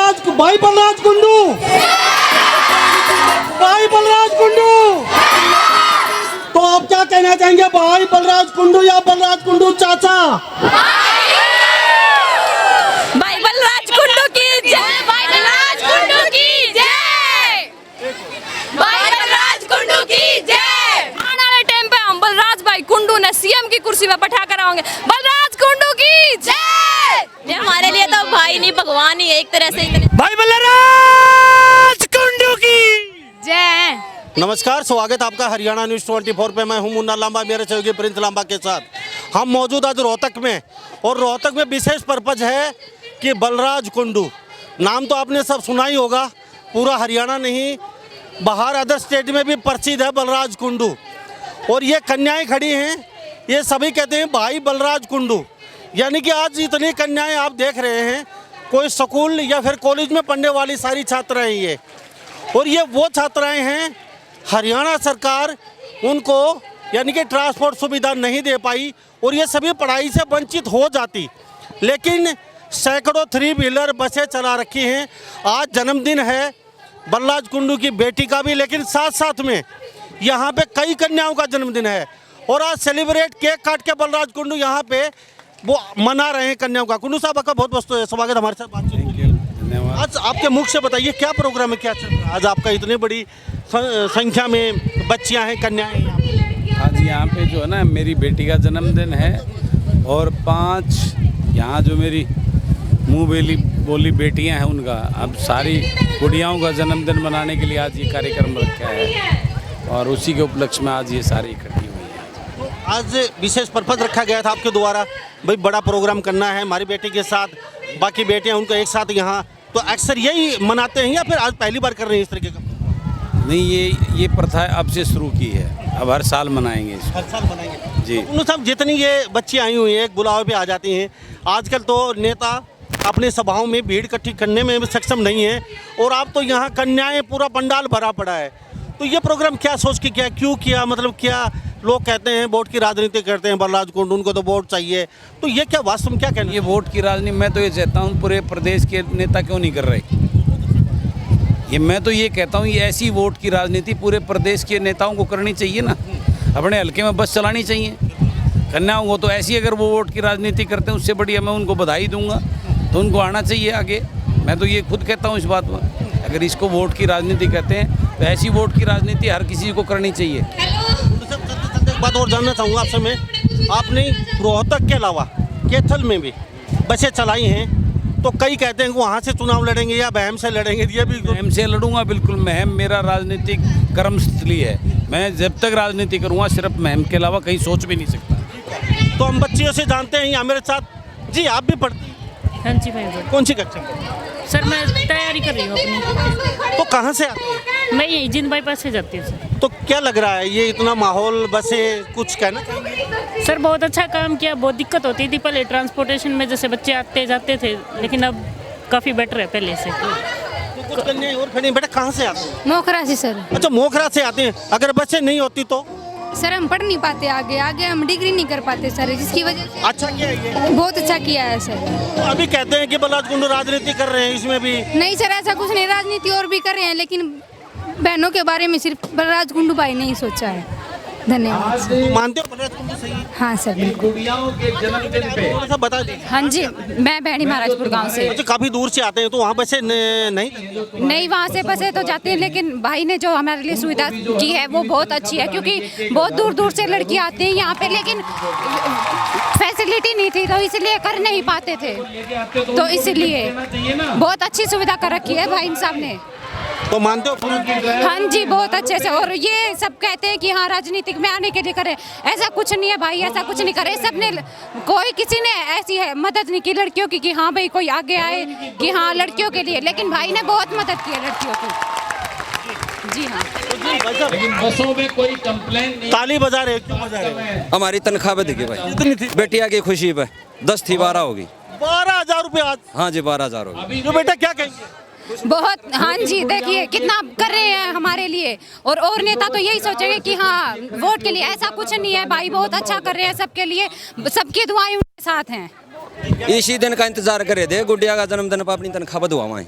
भाई बलराज कुंडू, भाई बलराज कुंडू। तो आप क्या कहना चाहेंगे, भाई बलराज कुंडू या बलराज कुंडू चाचा? भाई बलराज कुंडू की जय, भाई बलराज कुंडू की जय, भाई बलराज कुंडू की जय। आने वाले टाइम पे हम बलराज भाई कुंडू ने सीएम की कुर्सी पे बैठा कर आएंगे। बलराज कुंडू की जय। हमारे लिए तो भाई नहीं भगवान ही है एक तरह से। भाई बलराज कुंडू की जय। नमस्कार, स्वागत आपका हरियाणा न्यूज़ 24 पे। मैं हूं मुन्ना लांबा, मेरे सहयोगी प्रिंस लांबा के साथ। हम मौजूद आज रोहतक में, और रोहतक में विशेष पर्पज है कि बलराज कुंडू नाम तो आपने सब सुना ही होगा, पूरा हरियाणा नहीं बाहर अदर स्टेट में भी प्रसिद्ध है बलराज कुंडू। और ये कन्याएं खड़ी हैं, ये सभी कहते हैं भाई बलराज कुंडू। यानी कि आज इतनी कन्याएं आप देख रहे हैं, कोई स्कूल या फिर कॉलेज में पढ़ने वाली सारी छात्राएं ये, और ये वो छात्राएं हैं हरियाणा सरकार उनको यानी कि ट्रांसपोर्ट सुविधा नहीं दे पाई और ये सभी पढ़ाई से वंचित हो जाती, लेकिन सैकड़ों 3 व्हीलर बसें चला रखी हैं। आज जन्मदिन है बलराज कुंडू की बेटी का भी, लेकिन साथ साथ में यहाँ पे कई कन्याओं का जन्मदिन है और आज सेलिब्रेट केक काट के बलराज कुंडू यहाँ पे वो मना रहे हैं कन्याओं का। कुंडू साहब, आपका बहुत बहुत स्वागत हमारे साथ बातचीत। धन्यवाद। आज आपके मुख से बताइए क्या प्रोग्राम है, क्या चल रहा है आज आपका? इतनी बड़ी संख्या में बच्चियां हैं, कन्याएं हैं। आज यहाँ पे जो है ना मेरी बेटी का जन्मदिन है और 5 यहाँ जो मेरी मुँह बोली बेटियाँ हैं उनका, अब सारी गुड़ियाओं का जन्मदिन मनाने के लिए आज ये कार्यक्रम रखा है और उसी के उपलक्ष्य में आज ये सारी इकट्ठी हुई है। आज विशेष पर्पज रखा गया था आपके द्वारा, भाई बड़ा प्रोग्राम करना है हमारी बेटी के साथ, बाकी बेटियाँ उनको एक साथ यहाँ, तो अक्सर यही मनाते हैं या फिर आज पहली बार कर रहे हैं इस तरीके का? नहीं, ये प्रथा अब से शुरू की है, अब हर साल मनाएंगे इसको। हर साल मनाएंगे जी। तो साहब, जितनी ये बच्ची आई हुई हैं एक बुलावे पे आ जाती हैं, आजकल तो नेता अपनी सभाओं में भीड़ इकट्ठी करने में भी सक्षम नहीं है और आप तो यहाँ कन्याएं पूरा पंडाल भरा पड़ा है, तो ये प्रोग्राम क्या सोच के किया, क्यों किया? मतलब क्या लोग कहते हैं वोट की राजनीति करते हैं बलराज कुंडू, उनको तो वोट चाहिए, तो ये क्या वास्तव में क्या कहना? ये वोट की राजनीति मैं तो ये चाहता हूँ पूरे प्रदेश के नेता क्यों नहीं कर रहे, ये मैं तो ये कहता हूँ ये ऐसी वोट की राजनीति पूरे प्रदेश के नेताओं को करनी चाहिए ना, अपने हल्के में बस चलानी चाहिए। कन्याओं को तो ऐसी अगर वो वोट की राजनीति करते हैं उससे बढ़िया मैं उनको बधाई दूंगा, तो उनको आना चाहिए आगे। मैं तो ये खुद कहता हूँ इस बात में, अगर इसको वोट की राजनीति कहते हैं तो ऐसी वोट की राजनीति हर किसी को करनी चाहिए। एक बात और जानना चाहूँगा आपसे मैं, आपने रोहतक के अलावा कैथल में भी बसें चलाई हैं, तो कई कहते हैं कि वहाँ से चुनाव लड़ेंगे या महम से लड़ेंगे, ये भी? महम से लड़ूंगा बिल्कुल, महम मेरा राजनीतिक कर्मस्थली है, मैं जब तक राजनीति करूँगा सिर्फ महम के अलावा कहीं सोच भी नहीं सकता। तो हम बच्चियों से जानते हैं यहाँ मेरे साथ जी, आप भी पढ़ती हैं? हाँ जी भाई। कौन सी कक्षा में? सर मैं तैयारी कर रही हूँ अपनी। तो कहाँ से आते हैं? मैं यही जिंद बाईपास से जाती हूँ सर। तो क्या लग रहा है ये इतना माहौल, बसें, कुछ कहना चाहेंगे? सर बहुत अच्छा काम किया, बहुत दिक्कत होती थी पहले ट्रांसपोर्टेशन में, जैसे बच्चे आते जाते थे, लेकिन अब काफ़ी बेटर है पहले से। तो कुछ कन्याएं और खड़ी हैं। बेटा कहाँ से आते हैं? मोखरा से सर। अच्छा, मोखरा से आते हैं। अगर बसें नहीं होती तो? सर हम पढ़ नहीं पाते, आगे हम डिग्री नहीं कर पाते सर, जिसकी वजह से। अच्छा किया है ये? बहुत अच्छा किया है सर। तो अभी कहते हैं कि बलराज कुंडू राजनीति कर रहे हैं, इसमें भी? नहीं सर, ऐसा कुछ नहीं, राजनीति और भी कर रहे हैं, लेकिन बहनों के बारे में सिर्फ बलराज कुंडू भाई ने ही सोचा है। धन्यवाद। मानते हो बलराज कुंडू सही है? हाँ सर बिल्कुल। थोड़ा सा बता दीजिए। हाँ जी, मैं बहनी महाराजपुर गांव से। अच्छा, काफी दूर से आते हैं तो वहाँ बसें नहीं? नहीं, वहाँ से बसें तो जाती हैं, लेकिन भाई ने जो हमारे लिए सुविधा की है वो बहुत अच्छी है, क्योंकि बहुत दूर दूर से लड़की आती हैं यहाँ पे, लेकिन फैसिलिटी नहीं थी तो इसलिए कर नहीं पाते थे, तो इसलिए बहुत अच्छी सुविधा कर रखी है भाई साहब ने। तो मानते हो? हाँ जी, बहुत अच्छे से। और ये सब कहते हैं कि हाँ राजनीतिक में आने के लिए करे, ऐसा कुछ नहीं है भाई, ऐसा कुछ नहीं करे। सबने, कोई किसी ने ऐसी है मदद नहीं की लड़कियों की कि हाँ भाई कोई आगे आए कि हाँ लड़कियों के लिए, लेकिन भाई ने बहुत मदद की है लड़कियों की। जी हाँ। लेकिन बसों में कोई कंप्लेन नहीं। ताली बजा रहे, क्यों बजा रहे? हमारी तनख्वाह बढ़ गई भाई, कितनी थी? बेटिया की खुशी पे 10 थी 12 होगी। 12,000 रुपये आज? हाँ जी 12,000 होगी। तो बेटा क्या कहेंगे? बहुत, हाँ जी, देखिए कितना कर रहे हैं हमारे लिए, और नेता तो यही सोचेंगे कि हाँ वोट के लिए, ऐसा कुछ नहीं है भाई, बहुत अच्छा कर रहे हैं सबके लिए, सबकी दुआएं उनके साथ हैं। इसी दिन का इंतजार कर रहे थे, गुड़िया का जन्मदिन पर अपनी तनख्वाह बढ़वाएं।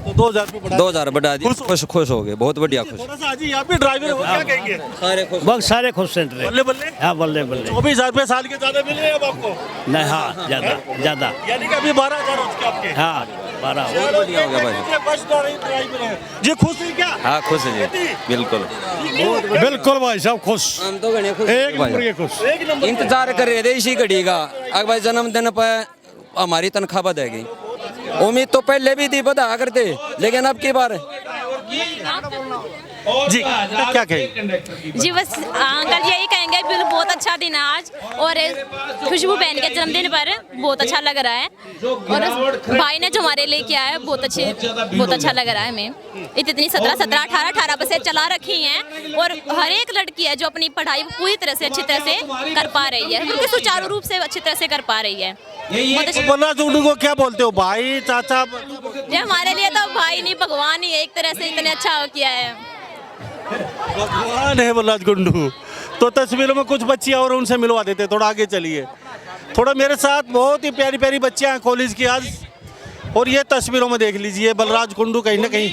तो 2000 रुपये बढ़ा 2000 बढ़ा दी, खुश हो गए, बहुत बढ़िया खुश। थोड़ा सा आज यहाँ पे ड्राइवर हो क्या कहेंगे? सारे खुश। बहुत सारे खुश सेंटर है। बल्ले बल्ले हाँ बल्ले बल्ले। 24,000 रुपये साल के ज्यादा मिल रहे हैं अब आपको? नहीं हाँ ज्यादा ज्यादा। यानी कि अभी 12,000 हो चुके आपके। हाँ 12। बहुत बढ़िया हो गया भाई। बस ड्राइवर है जी, खुश है क्या? हाँ खुश है जी, बिल्कुल। बिल्कुल भाई साहब खुश। हम तो गणे खुश एक भाई। नंबर के खुश। एक नंबर इंतजार कर रहे थे इसी घड़ी का। अगर भाई जन्मदिन पर हमारी तनख्वाह बढ़ेगी, उम्मीद तो पहले भी थी, बता करते, लेकिन अब की बार जी क्या कहेंगे? जी बस अंकल यही कहेंगे बिल्कुल बहुत अच्छा दिन है आज, और खुशबू बहन के जन्मदिन पर बहुत अच्छा लग रहा है, और उस भाई ने जो हमारे लिए किया है बहुत अच्छा लग रहा है हमें। इतनी 17, 18 बसें चला रखी हैं, और हर एक लड़की है जो अपनी पढ़ाई पूरी तरह से अच्छी तरह से कर पा रही है, क्योंकि सुचारू रूप से अच्छी तरह से कर पा रही है। बलराज कुंडू को क्या बोलते हो, भाई चाचा? ये हमारे लिए तो भाई नहीं भगवान ही है, एक तरह से इतने अच्छा किया है। भगवान है बलराज कुंडू। तो तस्वीरों में कुछ बच्चियां और उनसे मिलवा देते, थोड़ा आगे चलिए। थोड़ा मेरे साथ बहुत ही प्यारी प्यारी बच्चियां हैं कॉलेज की आज, और ये तस्वीरों में देख लीजिए बलराज कुंडू कहीं ना कहीं।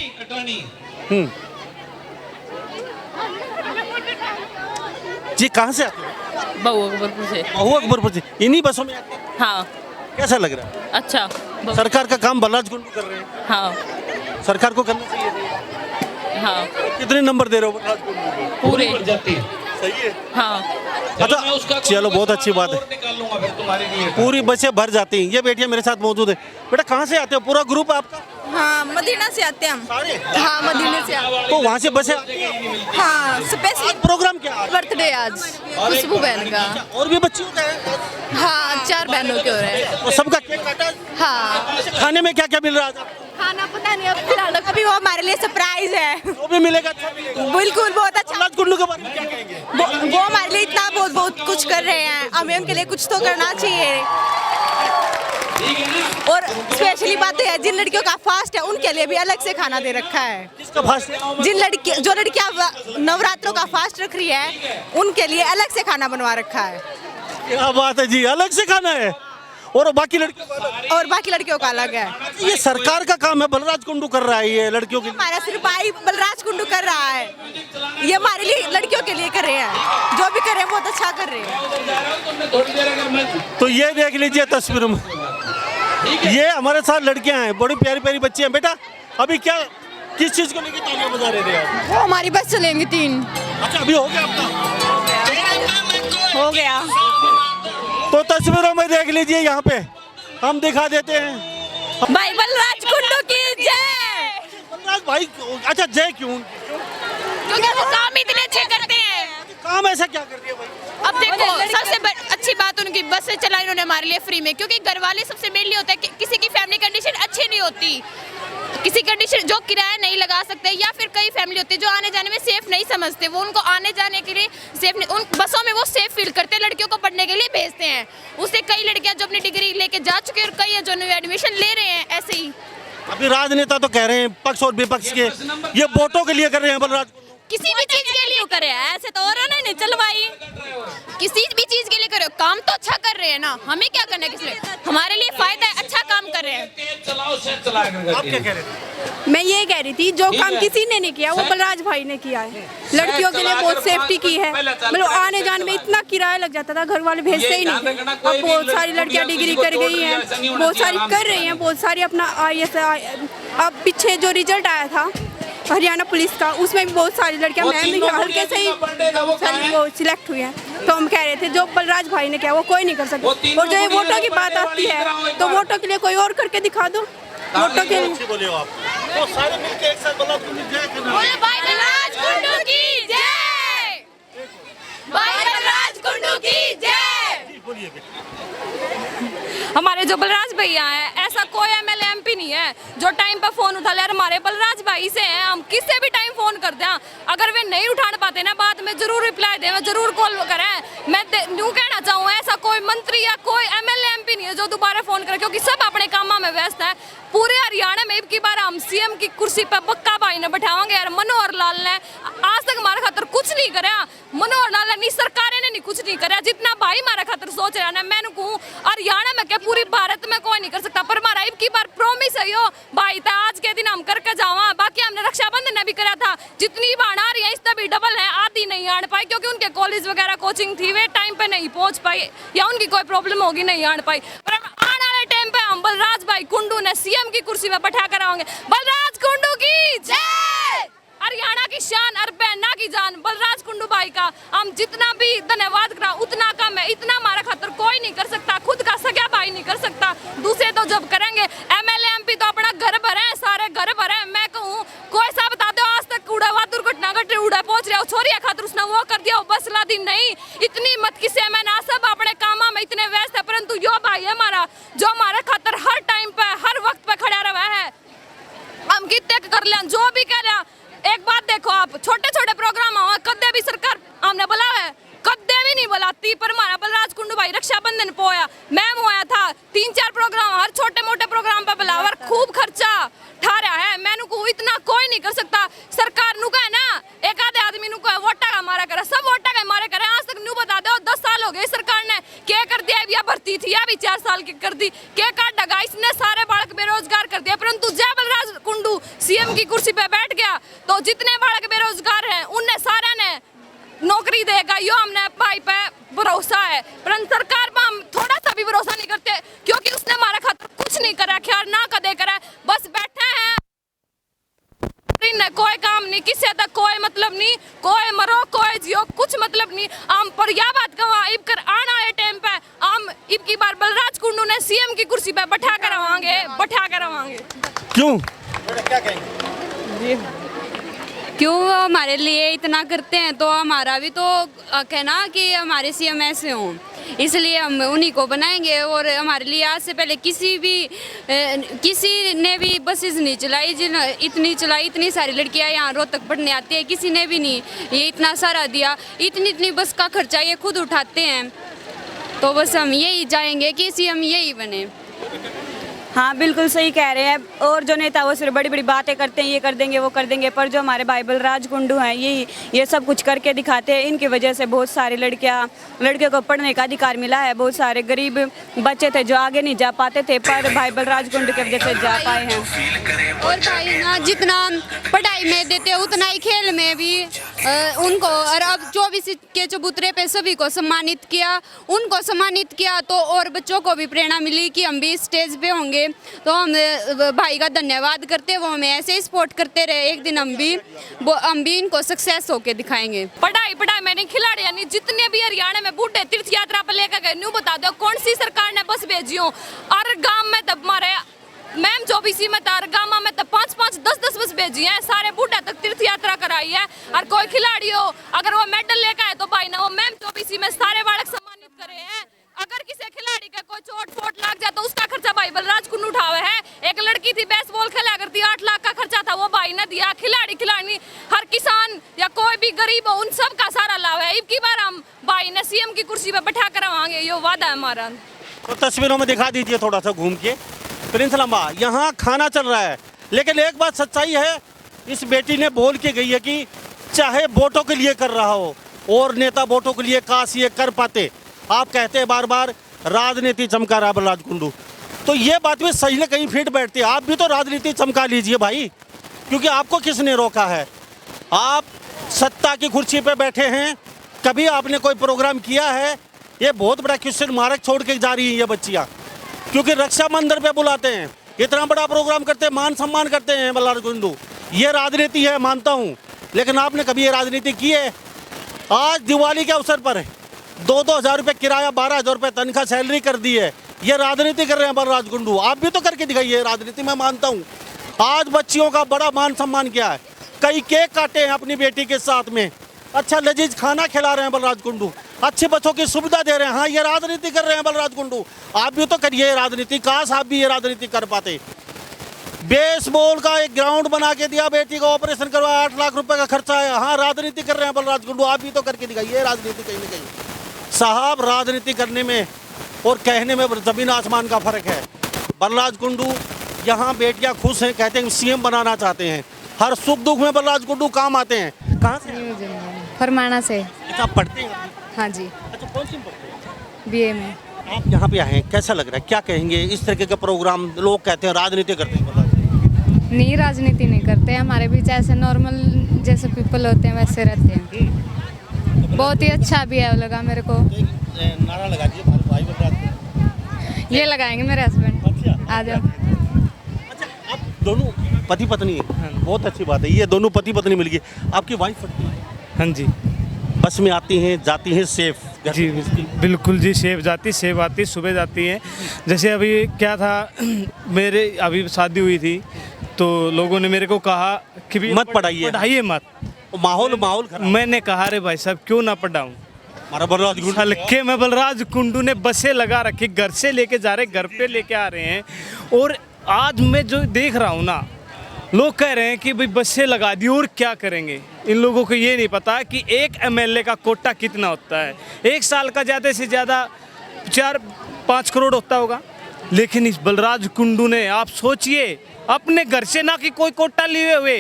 जी कहाँ से आते हो? बहू अकबरपुर से। बहू अकबरपुर से। इन्हीं बसों में आते हैं? हाँ कैसा लग रहा है? अच्छा। सरकार का काम बलराज कुंडू कर रहे हैं, हाँ सरकार को करना चाहिए। हाँ कितने नंबर दे रहे हो बलराज कुंडू को? पूरे। सही है। हाँ अच्छा चलो बहुत अच्छी बात है, पूरी बसें भर जाती हैं। ये बेटियां मेरे साथ मौजूद है। बेटा कहाँ से आते हो? पूरा ग्रुप है आपका? हाँ मदीना से आते हैं हम। सारे? हाँ मदीना से आते तो वहाँ से बसें आती हैं? हैं। हाँ स्पेशल प्रोग्राम क्या है? बर्थडे आज खुशबू बहन का। और भी बच्चियों का है? हाँ 4 बहनों के हो रहे हैं। तो सबका केक काटा? हाँ खाने में क्या क्या मिल रहा है आज? खाना पता नहीं अब फिलहाल, अभी वो हमारे लिए सरप्राइज है। जो भी मिलेगा अच्छा मिलेगा। बिल्कुल बहुत अच्छा। बलराज कुंडू के बारे में क्या कहेंगे? वो हमारे लिए इतना बहुत कुछ कर रहे हैं, हमें उनके लिए कुछ तो करना चाहिए। और स्पेशली बात है जिन लड़कियों का फास्ट है उनके लिए भी अलग से खाना दे रखा है। किसका फास्ट है? जो लड़कियां नवरात्रों का फास्ट रख रही है उनके लिए अलग से खाना बनवा रखा है। क्या बात है जी, अलग से खाना है, और बाकी लड़कियों का अलग है। ये सरकार का काम है, बलराज कुंडू कर रहा है ये लड़कियों के लिए? हमारा सिर्फ भाई बलराज कुंडू कर रहा है, ये हमारे लिए लड़कियों के लिए कर रहे हैं, जो भी कर रहे हैं बहुत अच्छा कर रहे हैं। तो ये देख लीजिए तस्वीर में, ये हमारे साथ लड़कियां हैं, बड़ी प्यारी प्यारी बच्ची हैं। बेटा अभी क्या किस चीज को लेकर तालियां बजा रहे थे आप? वो हमारी बस चलेंगी 3। अच्छा अभी हो गया आपका? हो गया। तो तस्वीरों में देख लीजिए, यहाँ पे हम दिखा देते हैं। भाई बलराज कुंडू की जय। बलराज भाई, अच्छा जय क्यों? क्योंकि वो काम इतने अच्छे करते हैं। काम ऐसा क्या कर दिया भाई? अब देखो सबसे अच्छी बात उनकी बस से चलाई उन्होंने हमारे लिए फ्री में, क्योंकि घर वाले सबसे मेनली होता है कि किसी की फैमिली कंडीशन अच्छी नहीं होती, किसी कंडीशन जो किराया नहीं लगा सकते, या फिर कई फैमिली होती है जो आने जाने में सेफ नहीं समझते, वो उनको आने जाने के लिए सेफ नहीं, उन बसों में वो सेफ फील करते हैं, लड़कियों को पढ़ने के लिए भेजते हैं। उससे कई लड़कियां जो अपनी डिग्री लेके जा चुके हैं, और कई जो न्यू एडमिशन ले रहे हैं ऐसे ही। अभी राजनेता तो कह रहे हैं पक्ष और विपक्ष के, ये वोटों के लिए कर रहे हैं बलराज। किसी भी चीज के लिए करे, ऐसे तो और नहीं चलवाई, किसी भी चीज के लिए करे, काम तो अच्छा कर रहे हैं ना, हमें क्या करना है, किसलिए हमारे लिए फायदा है, अच्छा काम कर रहे हैं। आप क्या कह रहे थे? मैं ये कह रही थी जो काम किसी ने नहीं किया वो बलराज भाई ने किया है, लड़कियों के लिए बहुत सेफ्टी की है। मतलब आने जाने में इतना किराया लग जाता था, घर वाले भेजते ही नहीं थे। अब बहुत सारी लड़कियां डिग्री कर गई हैं, बहुत सारी कर रही हैं, बहुत सारी अपना IAS। अब पीछे जो रिजल्ट आया था हरियाणा पुलिस का, उसमें भी बहुत सारी लड़कियां मैम भी हल्के से ही वो सिलेक्ट हुई हैं। तो हम कह रहे थे जो बलराज भाई ने किया वो कोई नहीं कर सकता। और जो ये वोटों की बात आती है तो वोटों के लिए कोई और करके दिखा दो। वोटों के लिए बोले आप तो सारे मिलके एक साथ बलराज कुंडू जय करना। भाई बलराज कुंडू की जय, भाई बलराज कुंडू की जय। बोलिए हमारे जो बलराज भैया हैं, ऐसा कोई MLA MP नहीं है जो टाइम पर फोन उठा ले। हमारे बलराज भाई से हैं, हम किससे भी टाइम फोन कर दें, अगर वे नहीं उठा पाते ना बाद में जरूर रिप्लाई दें, जरूर कॉल करें। मैं यूँ कहना चाहूँ ऐसा कोई मंत्री या कोई MLA MP नहीं है जो दोबारा फोन करे, क्योंकि सब अपने कामों में व्यस्त है। पूरे हरियाणा में अब की बार हम सीएम की कुर्सी पे बक्का भाई ने बैठावांगे यार। मनोहर लाल ने आज तक हमारे खातर कुछ नहीं करा। मनोहर लाल ने सरकार ने नहीं कुछ नहीं करा जितना भाई हमारे खातर सोच रहा है। मैंने कहूँ हरियाणा में क्या पूरी भारत में कोई नहीं कर सकता, पर हमारा अब की बार प्रॉमिस है यो भाई था आज के दिन हम करके जावा। बाकी हमने रक्षाबंधन ने भी करा था, जितनी बाढ़ आ रही है इससे भी डबल है। आधी नहीं आड़ पाई क्योंकि उनके कॉलेज वगैरह कोचिंग थी, वे टाइम पे नहीं पहुंच पाई या उनकी कोई प्रॉब्लम होगी नहीं आड़ पाई। पर आने वाले टाइम पे हम बलराज भाई कुंडू ने सीएम की कुर्सी पे बैठा कर आएंगे। बलराज कुंडू की जय। हरियाणा की शान और बहना की जान बलराज कुंडू भाई का हम जितना भी धन्यवाद करा उतना कम है। इतना हमारा खातर कोई नहीं कर सकता, खुद का सगा भाई नहीं कर सकता, दूसरे तो जब करेंगे। एमएलए एमपी तो अपना घर भरे हैं, सारे घर भरे हैं। मैं कहूँ कोई सा बता दो आज तक उड़ा दुर्घटना घटे उड़ा पहुंच रहा हो छोरी खातर उसने वो कर दिया बस ला दिन नहीं। इतनी मत किसे मैं ना सब अपने कामा में इतने व्यस्त है, परंतु यो भाई है हमारा जो हमारे खातर हर टाइम पे हर वक्त पे खड़ा रहा है। हम कितने कर लें जो भी कह रहे। एक बात देखो आप, छोटे छोटे प्रोग्राम हो कदे भी सरकार हमने बोला है, कदे भी नहीं बुलाती। पर हमारा बलराज कुंडू भाई रक्षाबंधन पोया मैम होया था 3-4 प्रोग्राम, हर छोटे मोटे प्रोग्राम पे बुलावर खूब खर्चा ठारा है। मैंने को इतना कोई नहीं कर सकता। सरकार नु का है ना एक आधे आदमी नु को वोटा का मारा करे, सब वोटा का मारे करे। आज तक नु बता दो 10 साल हो गए सरकार ने क्या कर दिया। या भर्ती थी या भी 4 साल की कर दी, क्या काट डगा इसने सारे बालक बेरोजगार कर दिया। परंतु जय बलराज कुंडू सीएम की कुर्सी पे बैठ गया तो जितने बालक बेरोजगार हैं उनने सारे ने नौकरी देगा। यो हमने भाई पे भरोसा है, परंतु सरकार पर हम थोड़ा सा भी भरोसा नहीं करते क्योंकि उसने हमारे खातिर कुछ नहीं करा, ख्याल ना कदे करा, बस बैठे हैं। कोई काम नहीं, किसी तक कोई मतलब नहीं, कोई मरो कोई जियो कुछ मतलब नहीं। हम पर यह बात कहा इब कर आने वाले टाइम पे हम इब की बार बलराज कुंडू ने सीएम की कुर्सी पे बैठा कर आवांगे। क्यों क्या कहेंगे? क्यों वो हमारे लिए इतना करते हैं तो हमारा भी तो हक है ना कि हमारे सीएम ऐसे हों, इसलिए हम उन्हीं को बनाएंगे। और हमारे लिए आज से पहले किसी ने भी बसेस नहीं चलाई, इतनी सारी लड़कियां यहाँ रोहतक पढ़ने आती है, किसी ने भी नहीं ये इतना सारा दिया। इतनी बस का खर्चा ये खुद उठाते हैं, तो बस हम यही चाहेंगे कि सीएम यही बने। हाँ बिल्कुल सही कह रहे हैं। और जो नेता वो सिर्फ बड़ी बड़ी बातें करते हैं, ये कर देंगे वो कर देंगे, पर जो हमारे भाई बलराज कुंडू हैं ये सब कुछ करके दिखाते हैं। इनकी वजह से बहुत सारी लड़कियों को पढ़ने का अधिकार मिला है। बहुत सारे गरीब बच्चे थे जो आगे नहीं जा पाते थे, पर भाई बलराज कुंडू की वजह से जा पाए हैं। और भाई ना जितना पढ़ाई में देते उतना ही खेल में भी उनको, और अब 24 के चबूतरे पे सभी को सम्मानित किया तो और बच्चों को भी प्रेरणा मिली कि हम भी स्टेज पे होंगे। तो हम भाई का धन्यवाद करते, वो हमें ऐसे ही सपोर्ट करते रहे। एक दिन हम भी इनको सक्सेस होके दिखाएंगे। पढ़ाई में नहीं खिलाड़ी यानी जितने भी हरियाणा में बूढ़े तीर्थ यात्रा पर लेकर गए, न्यू बता दो कौन सी सरकार ने बस भेजी हो। और गांव में तब मारे मैम जो भी सी में था गामा में तब 5-5, 10-10 बस भेजी हैं, सारे बूढ़े तक तीर्थ यात्रा कराई है। और कोई खिलाड़ी हो अगर वो मेडल लेकर आए तो भाई ना वो मैम जो भी सी में सारे बालक सम्मानित करे हैं। अगर किसी खिलाड़ी का कोई चोट फोट लग जाए तो उसका खर्चा भाई बलराज कुंडू उठावे है। एक लड़की थी बेसबॉल खेला करती, 8 लाख का खर्चा था वो भाई ने दिया। खिलाड़ी हर किसान या कोई भी गरीब हो उन सब का सारा लाभ है। इब की बार हम भाई ने सीएम की कुर्सी पे बैठा कर आवांगे, ये वादा है हमारा। तो तस्वीरों में दिखा दीजिए थोड़ा सा घूम के। प्रिंस लांबा यहाँ खाना चल रहा है, लेकिन एक बात सच्चाई है, इस बेटी ने बोल के गई है कि चाहे वोटों के लिए कर रहा हो और नेता वोटों के लिए काश ये कर पाते। आप कहते हैं बार बार राजनीति चमका रहा बलराज कुंडू, तो ये बात भी सही न कहीं फिट बैठती है। आप भी तो राजनीति चमका लीजिए भाई, क्योंकि आपको किसने रोका है? आप सत्ता की कुर्सी पे बैठे हैं, कभी आपने कोई प्रोग्राम किया है? ये बहुत बड़ा क्वेश्चन मार्क छोड़ के जा रही हैं ये बच्चियाँ, क्योंकि रक्षाबंधन पे बुलाते हैं, इतना बड़ा प्रोग्राम करते हैं, मान सम्मान करते हैं बलराज कुंडू। ये राजनीति है मानता हूँ, लेकिन आपने कभी ये राजनीति की है? आज दिवाली के अवसर पर 2-2 हज़ार रुपये किराया, 12 हज़ार रुपये तनख्वाह सैलरी कर दी है। ये राजनीति कर रहे हैं बलराज कुंडू। आप भी तो करके दिखाइए राजनीति, मैं मानता हूँ। आज बच्चियों का बड़ा मान सम्मान किया है, कई केक काटे हैं अपनी बेटी के साथ में, अच्छा लजीज खाना खिला रहे हैं बलराज कुंडू, अच्छे बच्चों की सुविधा दे रहे हैं। हाँ, ये राजनीति कर रहे हैं बलराज कुंडू। आप भी तो करिए राजनीति, काश आप भी ये राजनीति कर पाते। बेसबॉल का एक ग्राउंड बना के दिया, बेटी का ऑपरेशन करवाया, 8 लाख रुपए का खर्चा है। हाँ, राजनीति कर रहे हैं बलराज कुंडू। आप भी तो करके दिखाइए राजनीति कहीं ना कहीं। साहब, राजनीति करने में और कहने में जमीन आसमान का फर्क है। बलराज कुंडू यहाँ बेटियाँ खुश हैं, कहते हैं सीएम बनाना चाहते हैं, हर सुख दुख में बलराज कुंडू काम आते हैं। कहाँ से? फरमाना से। अच्छा, आप पढ़ते हैं? हाँ जी, अच्छा, कौन सी में पढ़ते हैं? बीए में। आप यहाँ पे आए हैं, कैसा लग रहा है, क्या कहेंगे इस तरीके का प्रोग्राम? लोग कहते हैं राजनीति करते हैं बलराज। नहीं, राजनीति नहीं करते, हमारे बीच ऐसे नॉर्मल जैसे पीपल होते हैं वैसे रहते हैं। बहुत ही अच्छा भी है लगा मेरे को। नारा लगा दिए भाई बलराज। ये लगाएंगे मेरे हस्बैंड। आ जाओ। अच्छा, आप दोनों पति पत्नी हैं? बहुत अच्छी बात है, ये दोनों पति पत्नी मिल गई। आपकी वाइफ हाँ जी, बस में आती हैं, जाती हैं सेफ? जी बिल्कुल जी, सेफ जाती, सेफ आती, सुबह जाती हैं। जैसे अभी क्या था, मेरे अभी शादी हुई थी तो लोगों ने मेरे को कहा कि भी मत पढ़ाइए मत, माहौल खराब। मैंने कहा अरे भाई साहब क्यों ना पढ़ाऊँ। हमारा बलराज कुंडू हल्के में बलराज कुंडू ने बसें लगा रखी, घर से लेके जा रहे, घर पे लेके आ रहे हैं। और आज मैं जो देख रहा हूँ ना, लोग कह रहे हैं कि भाई बसें लगा दी और क्या करेंगे। इन लोगों को ये नहीं पता कि एक एमएलए का कोटा कितना होता है। एक साल का ज़्यादा से ज़्यादा 4-5 करोड़ होता होगा, लेकिन इस बलराज कुंडू ने, आप सोचिए, अपने घर से ना कि कोई कोटा लिए हुए,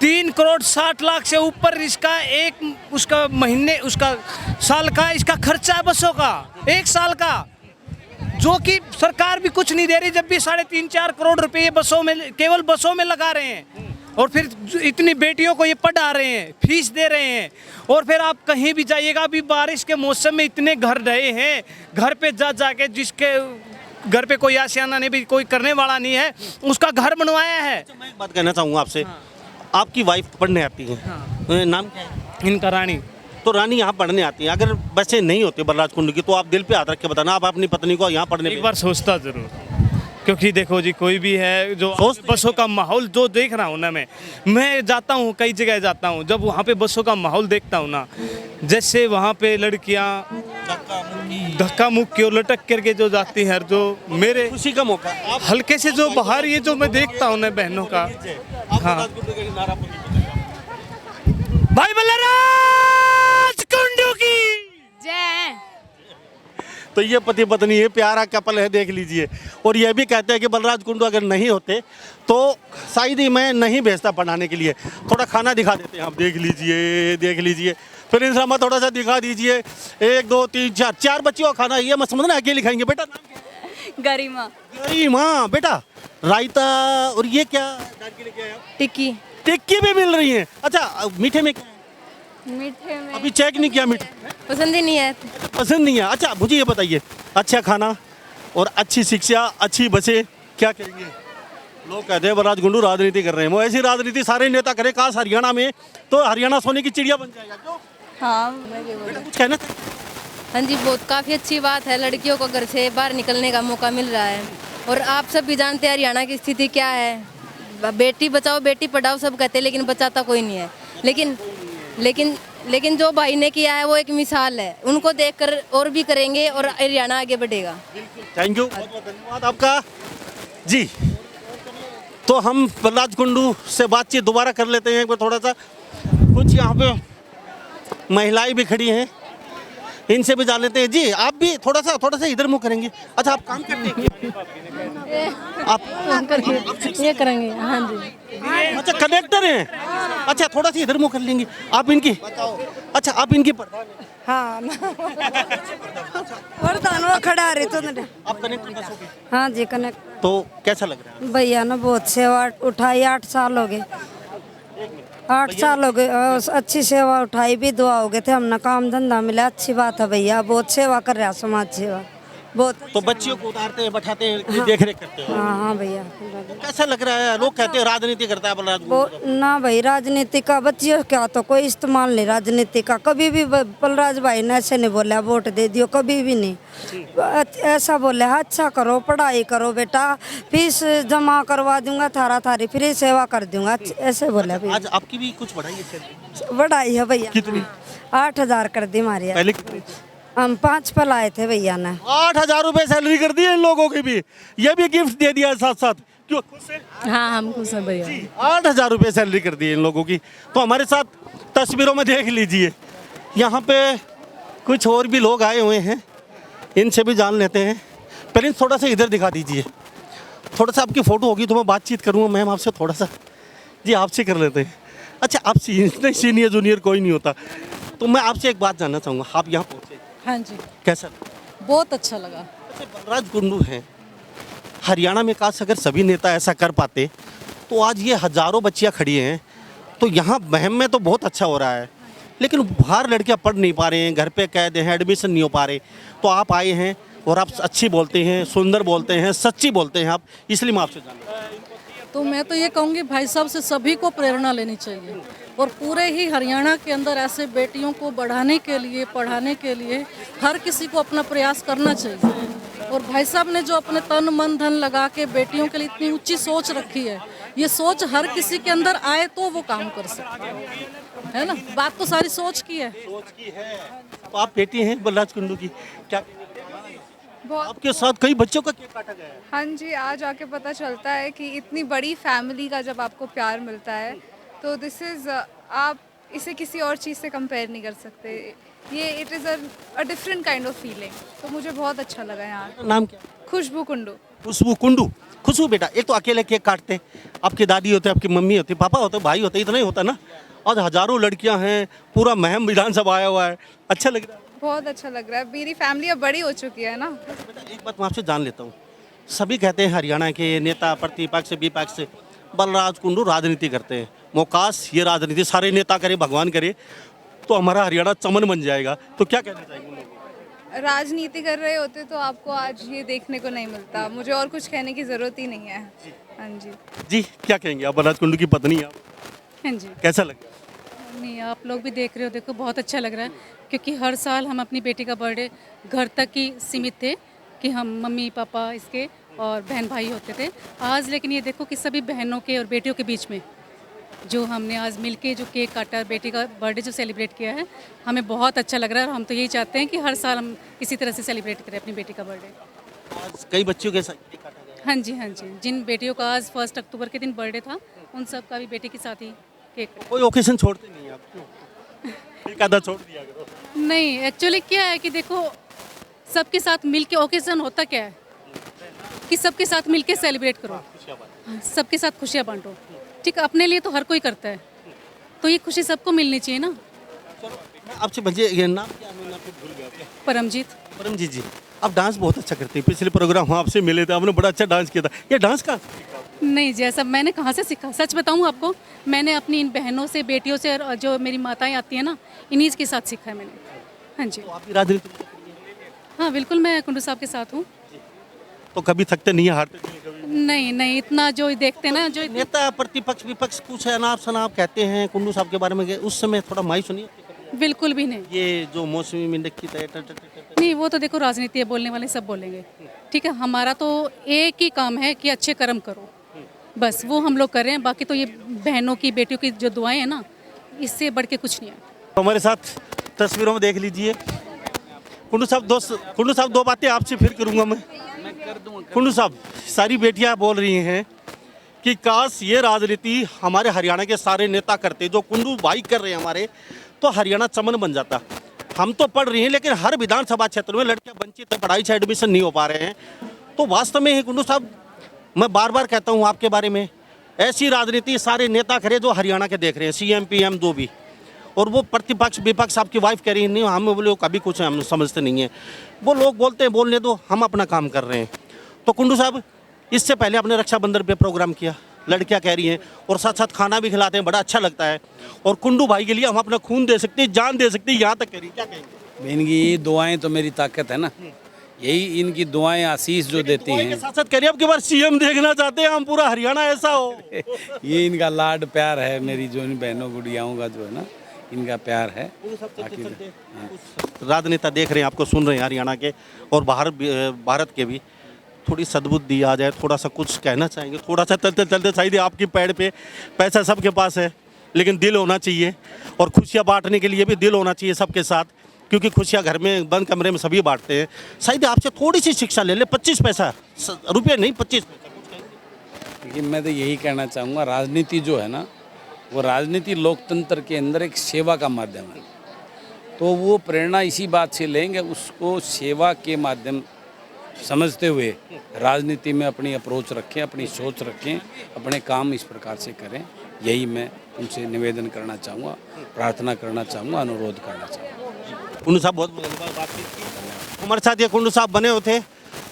3 करोड़ 60 लाख से ऊपर इसका उसका महीने, उसका साल का इसका खर्चा है बसों का, 1 साल का, जो कि सरकार भी कुछ नहीं दे रही, जब भी 3.5-4 करोड़ रुपए ये बसों में, केवल बसों में लगा रहे हैं। और फिर इतनी बेटियों को ये पढ़ा रहे हैं, फीस दे रहे हैं। और फिर आप कहीं भी जाइएगा, अभी बारिश के मौसम में इतने घर रहे हैं, घर पे जाके जिसके घर पे कोई आशियाना नहीं, भी कोई करने वाला नहीं है, उसका घर बनवाया है। अच्छा, मैं एक बात कहना चाहूँगा आपसे, आपकी वाइफ पढ़ने आती है, नाम क्या है? इनका रानी। तो रानी यहाँ पढ़ने आती है, अगर बसें नहीं होती बलराज कुंडू की, तो आप दिल पे हाथ रख के बताना, आप अपनी पत्नी को यहाँ पढ़ने एक बार सोचता जरूर, क्योंकि देखो जी, कोई भी है जो बसों का माहौल जो देख रहा हूँ ना, मैं जाता हूँ, कई जगह जाता हूँ, जब वहाँ पे बसों का माहौल देखता हूँ ना, जैसे वहाँ पे लड़कियाँ धक्का मुक्की और लटक करके जो जाती हैं, जो मेरे खुशी का मौका हल्के से जो बाहर ये जो मैं देखता हूँ ना बहनों का। हाँ, भाई बलराज कुंडू की जय। तो ये पति पत्नी है, प्यारा कपल है, देख लीजिए। और ये भी कहते हैं कि बलराज कुंडू अगर नहीं होते तो शायद ही मैं नहीं भेजता पढ़ाने के लिए। थोड़ा खाना दिखा देते हैं, आप देख लीजिए। प्रिंस रामा थोड़ा सा दिखा दीजिए। 1 2 3 4 बच्चियों का खाना, ये मत समझना अकेले खाएंगे। बेटा नाम क्या है? गरिमा। बेटा रायता, और ये क्या डाल के लेके आए आप? टिक्की भी मिल रही है। अच्छा, मीठे में क्या है? मीठे में अभी चेक नहीं किया, मीठा पसंद ही नहीं है। पसंद नहीं है। अच्छा, मुझे ये बताइए, अच्छा खाना और अच्छी शिक्षा, अच्छी बसें, क्या करेंगे? लोग कहते हैं बलराज कुंडू राजनीति कर रहे हैं, वो ऐसी राजनीति सारे नेता करें, काश हरियाणा में, तो हरियाणा सोने की चिड़िया बन जाएगा। क्यों? हाँ, कुछ कहना? हाँ जी, बहुत काफ़ी अच्छी बात है, लड़कियों को घर से बाहर निकलने का मौका मिल रहा है। और आप सब भी जानते हैं हरियाणा की स्थिति क्या है, बेटी बचाओ बेटी पढ़ाओ सब कहते हैं, लेकिन बचाता कोई नहीं है। लेकिन जो भाई ने किया है वो एक मिसाल है, उनको देखकर और भी करेंगे और हरियाणा आगे बढ़ेगा। थैंक यू, बहुत बहुत धन्यवाद आपका जी। तो हम बलराज कुंडू से बातचीत दोबारा कर लेते हैं थोड़ा सा। कुछ यहाँ पे महिलाएं भी खड़ी हैं, इनसे भी जान लेते हैं। जी, आप भी थोड़ा सा इधर मुँह करेंगे। अच्छा, आप काम करते हैं? आप ये करेंगे। हाँ जी। अच्छा, कनेक्टर हैं। अच्छा, थोड़ा सा इधर मुँह कर लेंगे। आप इनकी, अच्छा आप इनकी प्रधान हैं? हाँ, प्रधान खड़ा रहे तो आप कनेक्टर बसों के? हाँ जी, कनेक्ट। तो कैसा लग रहा है? भैया ने बहुत सेवा उठाई, 8 साल हो गए, 8 साल हो गए, अच्छी सेवा उठाई भी, दुआ हो गए थे, हमने काम धंधा मिला, अच्छी बात है भैया, बहुत सेवा कर रहा, समाज सेवा बहुत। तो बच्चियों को उतारते हैं, बैठाते हैं, देख रेख करते हैं। हाँ भैया। कैसा लग रहा है? लोग कहते हैं राजनीति करता है बलराज कुंडू। ना भाई, राजनीति का बच्चियों क्या तो कोई इस्तेमाल नहीं राजनीति का, कभी भी बलराज भाई ने ऐसे नहीं बोला वोट दे दियो, कभी भी नहीं ऐसा बोले। अच्छा करो, पढ़ाई करो बेटा, फीस जमा करवा दूंगा, थारी फ्री सेवा कर दूंगा, ऐसे बोले भैया। आज आपकी भी कुछ बढ़ाई है? बढ़ाई है भैया। कितनी? 8,000 कर दी हमारी। पहले कितनी? हम 5 पर लाए थे भैया ने। 8,000 रुपए सैलरी कर दी है इन लोगों की भी, ये भी गिफ्ट दे दिया है साथ साथ। क्यों खुश है? हाँ, हम खुश हैं भैया। 8,000 रुपए सैलरी कर दी है इन लोगों की। तो हमारे साथ तस्वीरों में देख लीजिए, यहाँ पे कुछ और भी लोग आए हुए हैं, इनसे भी जान लेते हैं। प्रिंस थोड़ा सा इधर दिखा दीजिए। थोड़ा सा आपकी फ़ोटो होगी तो मैं बातचीत करूँगा मैम आपसे थोड़ा सा। जी आपसे कर लेते हैं। अच्छा आप सीनियर जूनियर कोई नहीं होता, तो मैं आपसे एक बात जानना चाहूँगा, आप यहाँ पहुँचे हाँ जी, कैसा? बहुत अच्छा लगा। अच्छा बलराज कुंडू हैं हरियाणा में, काश अगर सभी नेता ऐसा कर पाते तो आज ये हज़ारों बच्चियाँ खड़ी हैं। तो यहाँ बहम में तो बहुत अच्छा हो रहा है, लेकिन बाहर लड़कियाँ पढ़ नहीं पा रहे हैं, घर पे कैद हैं, एडमिशन नहीं हो पा रहे। तो आप आए हैं और आप अच्छी बोलते हैं, सुंदर बोलते हैं, सच्ची बोलते हैं आप, इसलिए मैं आपसे जानना चाहता हूँ। तो मैं तो ये कहूँगी भाई साहब से सभी को प्रेरणा लेनी चाहिए और पूरे ही हरियाणा के अंदर ऐसे बेटियों को बढ़ाने के लिए, पढ़ाने के लिए हर किसी को अपना प्रयास करना चाहिए। और भाई साहब ने जो अपने तन मन धन लगा के बेटियों के लिए इतनी ऊंची सोच रखी है, ये सोच हर किसी के अंदर आए तो वो काम कर सकता है ना। बात तो सारी सोच की है। तो आप बेटी हैं बलराज कुंडू की, क्या आपके साथ कई बच्चों का केक काटा गया है? हाँ जी, आज आके पता चलता है कि इतनी बड़ी फैमिली का जब आपको प्यार मिलता है तो दिस इज़ आप इसे किसी और चीज़ से कंपेयर नहीं कर सकते। ये it is a different kind of feeling. तो मुझे बहुत अच्छा लगा यहाँ। नाम क्या? खुशबू कुंडू। खुशबू कुंडू। खुशबू बेटा, एक तो अकेले केक काटते, आपकी दादी होते, आपकी मम्मी होती, पापा होते, भाई होते, इतना ही होता ना। आज हज़ारों लड़कियाँ हैं, पूरा महम विधानसभा आया हुआ है, अच्छा लग रहा है? बहुत अच्छा लग रहा है। मेरी फैमिली अब बड़ी हो चुकी है ना। एक बात मैं आपसे जान लेता हूँ, सभी कहते हैं हरियाणा के नेता प्रतिपक्ष विपक्ष बलराज कुंडू राजनीति करते हैं। मोकाश ये राजनीति सारे नेता करे, भगवान करे तो हमारा हरियाणा चमन बन जाएगा। तो क्या कहना चाहेंगे उन लोगों को? राजनीति कर रहे होते तो आपको आज ये देखने को नहीं मिलता। मुझे और कुछ कहने की ज़रूरत ही नहीं है। हाँ जी। जी क्या कहेंगे आप, बलराज कुंडू की पत्नी आप? हाँ जी। कैसा लगा? नहीं, आप लोग भी देख रहे हो, देखो बहुत अच्छा लग रहा है क्योंकि हर साल हम अपनी बेटी का बर्थडे घर तक ही सीमित थे कि हम मम्मी पापा इसके और बहन भाई होते थे। आज लेकिन ये देखो कि सभी बहनों के और बेटियों के बीच में जो हमने आज मिलके जो केक काटा, बेटी का बर्थडे जो सेलिब्रेट किया है, हमें बहुत अच्छा लग रहा है। और हम तो यही चाहते हैं कि हर साल हम इसी तरह से सेलिब्रेट करें अपनी बेटी का बर्थडे। आज कई बच्चियों के साथ केक काटा गया? हाँ जी, हाँ जी। जिन बेटियों का आज 1 अक्टूबर के दिन बर्थडे था, उन सब का भी बेटी के साथ ही केक। कोई ओकेजन छोड़ते नहीं आप? क्यों? एक आधा छोड़ दिया करो। नहीं, एक्चुअली क्या है कि देखो सबके साथ मिलके ओकेजन होता क्या है कि सबके साथ मिलके सेलिब्रेट करो, सबके साथ खुशियाँ बांटो। ठीक, अपने लिए तो हर कोई करता है, तो ये खुशी सबको मिलनी चाहिए ना। आपसे बच्चे ये नाम क्या है? मैं भूल गया। परमजीत। परमजीत जी, आप डांस बहुत अच्छा करते हैं। पिछले प्रोग्राम हम आपसे मिले थे, आपने बड़ा अच्छा डांस किया था। ये डांस कहाँ से सीखा? नहीं, जैसा मैंने कहाँ से सीखा, सच बताऊँ आपको, मैंने अपनी इन बहनों से, बेटियों से, और जो मेरी माताएं आती हैं ना, इन्हीं के साथ सीखा है मैंने। हाँ जी। तो आप भी राजनीति में सक्रिय हैं? हाँ बिल्कुल, मैं कुंडू साहब के साथ हूँ। तो कभी थकते नहीं है, हारते नहीं है कभी? नहीं नहीं, इतना जो देखते ना, जो नेता प्रतिपक्ष विपक्ष कुछ अनाप शनाप कहते हैं कुंडू साहब के बारे में, उस समय थोड़ा माई सुनिए। बिल्कुल भी नहीं। ये जो मौसमी मिंडकी नहीं, वो तो देखो राजनीति है, बोलने वाले सब बोलेंगे। ठीक है, हमारा तो एक ही काम है कि अच्छे कर्म करो, बस वो हम लोग कर रहे हैं। बाकी तो ये बहनों की, बेटियों की जो दुआएं हैं ना, इससे बढ़ के कुछ नहीं है। हमारे साथ तस्वीरों में देख लीजिए कुंडू साहब दो बातें आपसे फिर करूंगा मैं। कुंडू साहब, सारी बेटियां बोल रही हैं कि काश ये राजनीति हमारे हरियाणा के सारे नेता करते, जो कुंडू भाई कर रहे हैं हमारे, तो हरियाणा चमन बन जाता। हम तो पढ़ रही हैं लेकिन हर विधानसभा क्षेत्र में लड़कियां वंचित है, पढ़ाई से एडमिशन नहीं हो पा रहे हैं। तो वास्तव में कुंडू साहब, मैं बार बार कहता हूँ आपके बारे में, ऐसी राजनीति सारे नेता करे जो हरियाणा के देख रहे हैं, CM PM दो भी। और वो प्रतिपक्ष विपक्ष, आपकी वाइफ कह रही है नहीं हम बोले कभी कुछ हम समझते नहीं है, वो लोग बोलते हैं बोलने दो, हम अपना काम कर रहे हैं। तो कुंडू साहब, इससे पहले आपने रक्षाबंधन पे प्रोग्राम किया, लड़कियां कह रही हैं, और साथ साथ खाना भी खिलाते हैं, बड़ा अच्छा लगता है। और कुंडू भाई के लिए हम अपना खून दे सकते हैं, जान दे सकते हैं, यहाँ तक कह रही, क्या कहेंगे? इनकी दुआएं तो मेरी ताकत है ना, यही इनकी दुआएं आशीष जो देती हैं। साथ साथ कह रही है, अब की बार CM देखना चाहते हैं हम, पूरा हरियाणा ऐसा हो। ये इनका लाड प्यार है, मेरी जो इन बहनों गुड़ियाओं का जो है ना, इनका प्यार है। राजनेता देख रहे हैं, आपको सुन रहे हैं हरियाणा के और भारत के भी, थोड़ी सद्बुद्धि आ जाए, थोड़ा सा कुछ कहना चाहेंगे? थोड़ा सा चलते चलते शायद आपकी पैड़ पे पैसा सबके पास है, लेकिन दिल होना चाहिए, और खुशियाँ बांटने के लिए भी दिल होना चाहिए सबके साथ, क्योंकि खुशियाँ घर में बंद कमरे में सभी बांटते हैं। शायद आपसे थोड़ी सी शिक्षा ले ले, 25 पैसा, रुपये नहीं 25 पैसा। लेकिन मैं तो यही कहना चाहूँगा, राजनीति जो है ना, वो राजनीति लोकतंत्र के अंदर एक सेवा का माध्यम है। तो वो प्रेरणा इसी बात से लेंगे, उसको सेवा के माध्यम समझते हुए राजनीति में अपनी अप्रोच रखें, अपनी सोच रखें, अपने काम इस प्रकार से करें। यही मैं उनसे निवेदन करना चाहूँगा, प्रार्थना करना चाहूँगा, अनुरोध करना चाहूँगा। कुंडू साहब बहुत धन्यवाद बातचीत की। हमारे साथ ये कुंडू साहब बने हुए थे।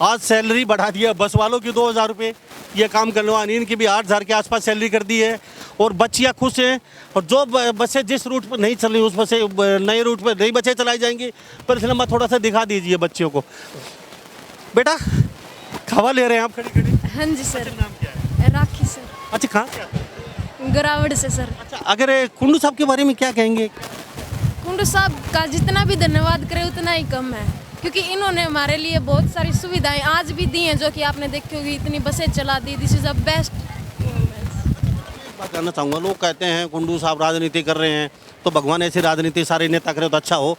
आज सैलरी बढ़ा दी है बस वालों की 2000 रुपये, ये काम करने वाले इनकी भी 8000 के आसपास सैलरी कर दी है और बच्चियाँ खुश हैं। और जो बसें जिस रूट पर नहीं चल रही उस बसें नए रूट पर नई बसें चलाई जाएंगी। पर इसलिए मैं थोड़ा सा दिखा दीजिए बच्चियों को। बेटा खवा ले रहे हैं आप खड़ी खड़ी? हाँ जी सर। नाम क्या है? राखी सर। अच्छा कहाँ से आते हैं? गरावड़ से सर। अच्छा अगर कुंडू साहब के बारे में क्या कहेंगे? कुंडू साहब का जितना भी धन्यवाद करे उतना ही कम है, क्योंकि इन्होंने हमारे लिए बहुत सारी सुविधाएं आज भी दी हैं, जो कि आपने देखी होगी, इतनी बसें चला दी। This is the best. बात करना चाहूँगा, लोग कहते हैं कुंडू साहब राजनीति कर रहे हैं तो भगवान ऐसी राजनीति सारे नेता करें तो अच्छा हो।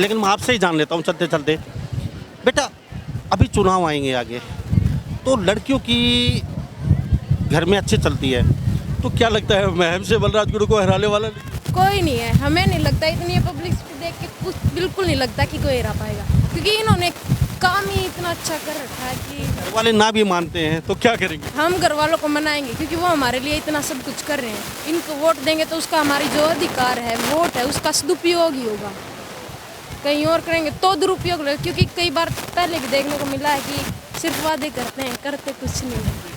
लेकिन मैं आपसे ही जान लेता हूँ चलते चलते, बेटा अभी चुनाव आएंगे आगे, तो लड़कियों की घर में अच्छी चलती है, तो क्या लगता है महम से बलराज गुरु को हराने वाला कोई नहीं है? हमें नहीं लगता, इतनी पब्लिसिटी देख के कुछ बिल्कुल नहीं लगता कि कोई हरा पाएगा, क्योंकि इन्होंने काम ही इतना अच्छा कर रखा है कि घर वाले ना भी मानते हैं तो क्या करेंगे? हम घर वालों को मनाएंगे, क्योंकि वो हमारे लिए इतना सब कुछ कर रहे हैं। इनको वोट देंगे तो उसका हमारी जो अधिकार है, वोट है, उसका सदुपयोग ही होगा। कहीं और करेंगे तो दुरुपयोग होगा, क्योंकि कई बार पहले भी देखने को मिला है कि सिर्फ वादे करते हैं, करते कुछ नहीं है।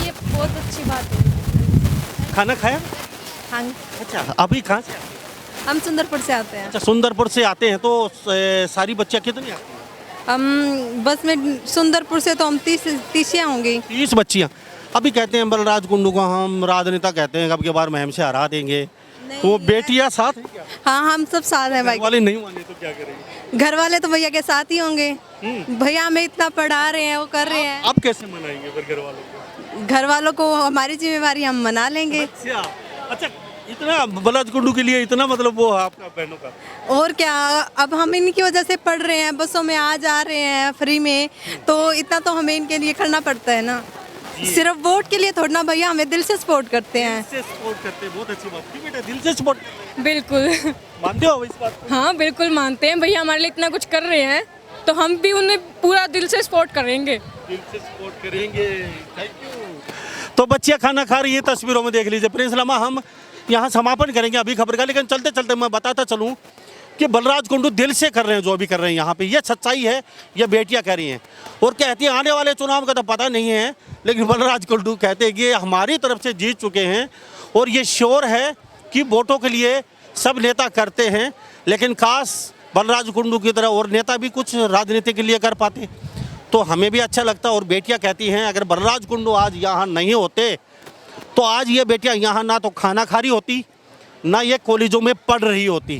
ये बहुत अच्छी बात है। खाना खाया? हाँ। अच्छा अभी कहाँ से आते हैं? हम सुंदरपुर से आते हैं। अच्छा सुंदरपुर से आते हैं, तो सारी बच्चियाँ कितनी आती हैं? हम बस में सुंदरपुर से तो हम 30 होंगी। 30 बच्चियाँ। अभी कहते हैं बलराज कुंडू को हम राजनेता कहते हैं, अब के बार महम से हरा देंगे, तो बेटियाँ साथ हैं क्या? हाँ हम सब साथ हैं भाई। घर वाले नहीं माने तो क्या करेंगे? घर वाले तो भैया के साथ ही होंगे। भैया हमें इतना पढ़ा रहे हैं, वो कर रहे हैं। अब कैसे मनाएंगे फिर घर वालों को? घर वालों को हमारी जिम्मेवारी, हम मना लेंगे। अच्छा इतना बलराज कुंडू के लिए इतना मतलब वो है आपका बहनों का? और क्या, अब हम इनकी वजह से पढ़ रहे हैं, बसों में आ जा रहे हैं फ्री में, तो इतना तो हमें इनके लिए करना पड़ता है ना। सिर्फ वोट के लिए थोड़ा ना भैया, हमें दिल से सपोर्ट करते हैं। दिल से सपोर्ट करते हैं, बहुत अच्छी बात। क्यों बेटा दिल से सपोर्ट? बिल्कुल मानते हो इस बात को? हाँ बिल्कुल मानते हैं, भैया हमारे लिए इतना कुछ कर रहे हैं तो हम भी उन्हें पूरा दिल से सपोर्ट करेंगे। दिल से सपोर्ट करेंगे। Thank you. तो बच्चियाँ खाना खा रही है, तस्वीरों में देख लीजिए। प्रिंस लामा हम यहाँ समापन करेंगे अभी खबर का, लेकिन चलते चलते मैं बताता चलूँ कि बलराज कुंडू दिल से कर रहे हैं जो भी कर रहे हैं यहाँ पे, ये सच्चाई है, ये बेटियाँ कह रही हैं। और कहती हैं आने वाले चुनाव का तो पता नहीं है, लेकिन बलराज कुंडू कहते हैं कि हमारी तरफ से जीत चुके हैं और ये श्योर है कि वोटों के लिए सब नेता करते हैं, लेकिन काश बलराज कुंडू की तरह और नेता भी कुछ राजनीति के लिए कर पाते तो हमें भी अच्छा लगता। और बेटियाँ कहती हैं अगर बलराज कुंडू आज यहाँ नहीं होते तो आज ये बेटियाँ यहाँ ना तो खाना खा रही होती, ना ये कॉलेजों में पढ़ रही होती,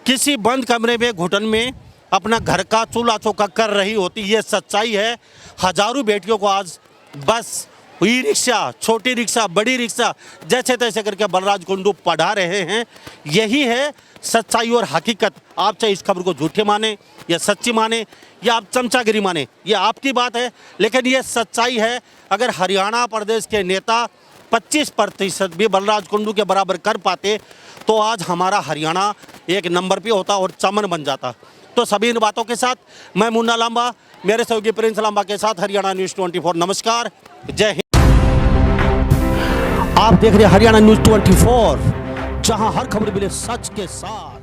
किसी बंद कमरे में घुटन में अपना घर का चूल्हा चौका कर रही होती। ये सच्चाई है। हजारों बेटियों को आज बस, ई रिक्शा, छोटी रिक्शा, बड़ी रिक्शा, जैसे तैसे करके बलराज कुंडू पढ़ा रहे हैं। यही है सच्चाई और हकीकत। आप चाहे इस खबर को झूठे माने या सच्ची माने या आप चमचागिरी माने, ये आपकी बात है, लेकिन ये सच्चाई है। अगर हरियाणा प्रदेश के नेता 25% भी बलराज कुंडू के बराबर कर पाते तो आज हमारा हरियाणा एक नंबर पे होता और चमन बन जाता। तो सभी इन बातों के साथ मैं मुन्ना लांबा, मेरे सहयोगी प्रिंस लांबा के साथ हरियाणा न्यूज़ 24। नमस्कार, जय हिंद। आप देख रहे हैं हरियाणा न्यूज़ 24, जहां हर खबर मिले सच के साथ।